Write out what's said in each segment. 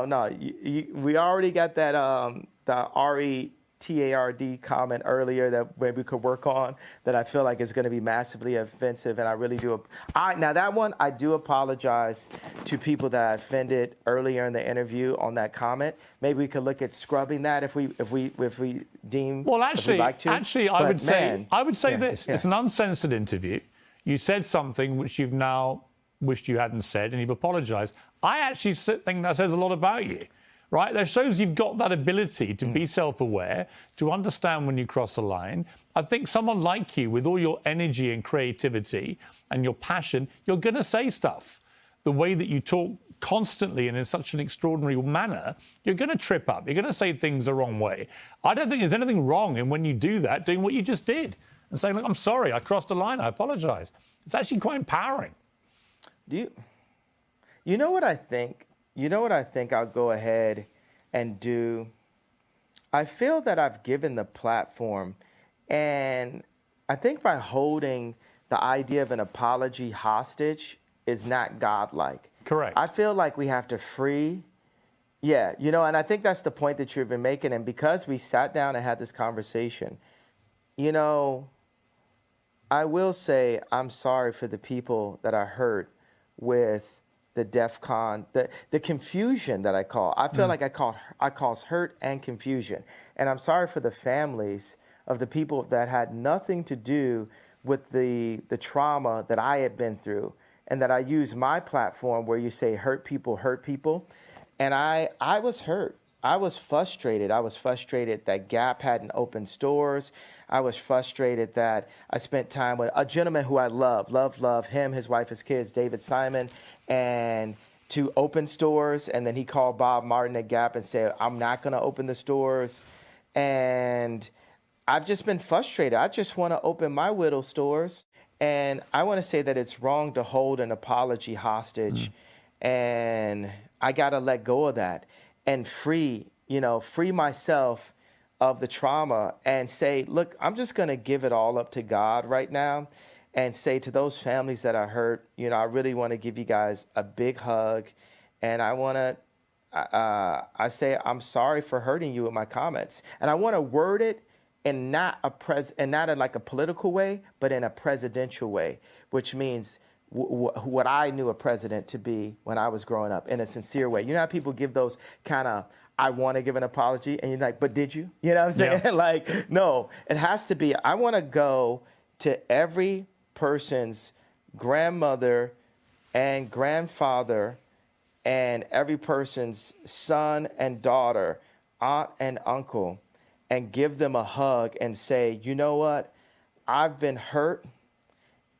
Oh, no, we already got that the RETARD comment earlier that maybe we could work on that I feel like is going to be massively offensive, and I really do. Now that one, I do apologize to people that I offended earlier in the interview on that comment. Maybe we could look at scrubbing that if we deem. Well, actually, if we'd like to. I would say yeah, this: yeah. It's an uncensored interview. You said something which you've now wished you hadn't said, and you've apologised. I actually think that says a lot about you, right? That shows you've got that ability to be self-aware, to understand when you cross a line. I think someone like you, with all your energy and creativity and your passion, you're going to say stuff. The way that you talk constantly and in such an extraordinary manner, you're going to trip up. You're going to say things the wrong way. I don't think there's anything wrong in when you do that, doing what you just did and saying, look, I'm sorry, I crossed a line, I apologise. It's actually quite empowering. You know what I think? You know what I think I'll go ahead and do? I feel that I've given the platform, and I think by holding the idea of an apology hostage is not godlike. Correct. I feel like we have to free. Yeah, and I think that's the point that you've been making. And because we sat down and had this conversation, I will say I'm sorry for the people that I hurt with the DEF CON, the confusion that I call. I feel like I cause hurt and confusion. And I'm sorry for the families of the people that had nothing to do with the trauma that I had been through, and that I use my platform where you say hurt people. And I was hurt. I was frustrated. I was frustrated that Gap hadn't opened stores. I was frustrated that I spent time with a gentleman who I love him, his wife, his kids, David Simon, and to open stores. And then he called Bob Martin at Gap and said, I'm not going to open the stores. And I've just been frustrated. I just want to open my Whittle stores. And I want to say that it's wrong to hold an apology hostage. And I got to let go of that and free myself of the trauma and say, look, I'm just going to give it all up to God right now and say to those families that I hurt, I really want to give you guys a big hug. And I want to, I say, I'm sorry for hurting you with my comments. And I want to word it in not in like a political way, but in a presidential way, which means what I knew a president to be when I was growing up, in a sincere way. You know how people give those kind of, I want to give an apology, and you're like, but did you? You know what I'm saying? Yeah. Like, no, it has to be, I want to go to every person's grandmother and grandfather and every person's son and daughter, aunt and uncle, and give them a hug and say, you know what? I've been hurt.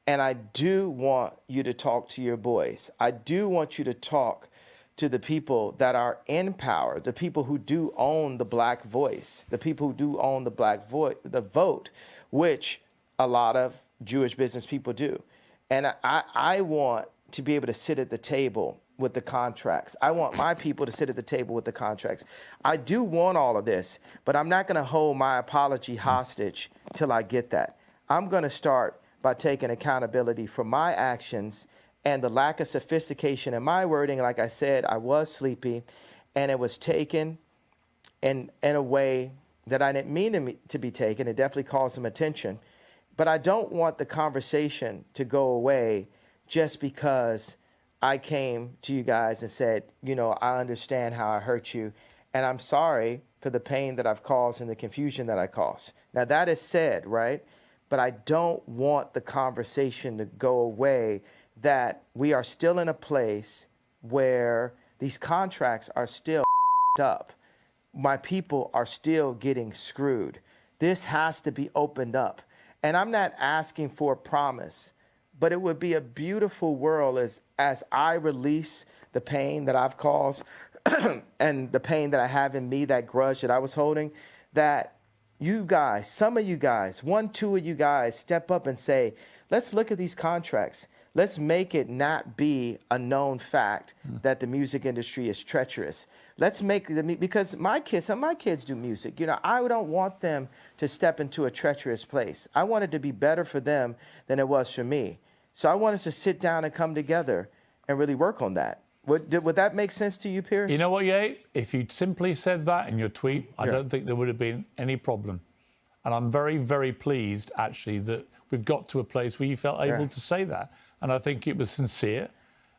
And I do want you to talk to your boys. I do want you to talk to the people that are in power, the people who do own the black voice, the people who do own the the vote, which a lot of Jewish business people do. And I want to be able to sit at the table with the contracts. I want my people to sit at the table with the contracts. I do want all of this, but I'm not going to hold my apology hostage till I get that. I'm going to start by taking accountability for my actions and the lack of sophistication in my wording. Like I said, I was sleepy, and it was taken in a way that I didn't mean to be taken. It definitely caused some attention. But I don't want the conversation to go away just because I came to you guys and said, I understand how I hurt you, and I'm sorry for the pain that I've caused and the confusion that I caused. Now, that is said, right? But I don't want the conversation to go away that we are still in a place where these contracts are still up. My people are still getting screwed. This has to be opened up. And I'm not asking for a promise, but it would be a beautiful world as I release the pain that I've caused and the pain that I have in me, that grudge that I was holding, that you guys, some of you guys, 1, 2 of you guys step up and say, let's look at these contracts. Let's make it not be a known fact that the music industry is treacherous. Let's make because some of my kids do music. I don't want them to step into a treacherous place. I want it to be better for them than it was for me. So I want us to sit down and come together and really work on that. Would that make sense to you, Pierce? You know what, Ye? If you'd simply said that in your tweet, I don't think there would have been any problem. And I'm very, very pleased, actually, that we've got to a place where you felt able to say that. And I think it was sincere.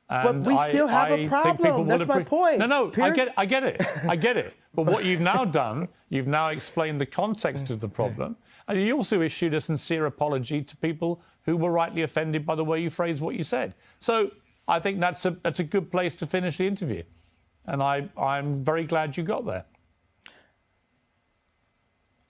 And but we still have a problem. That's my point. No, Pierce. I get it. But what you've now done, you've now explained the context of the problem. And you also issued a sincere apology to people who were rightly offended by the way you phrased what you said. So I think that's a good place to finish the interview. And I'm very glad you got there.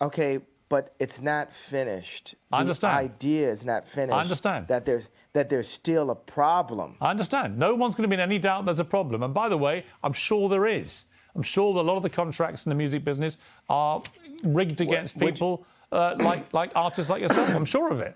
Okay, but it's not finished. I understand. The idea is not finished. I understand. That there's still a problem. I understand. No one's going to be in any doubt there's a problem. And by the way, I'm sure there is. I'm sure that a lot of the contracts in the music business are rigged against people like artists like yourself. I'm sure of it.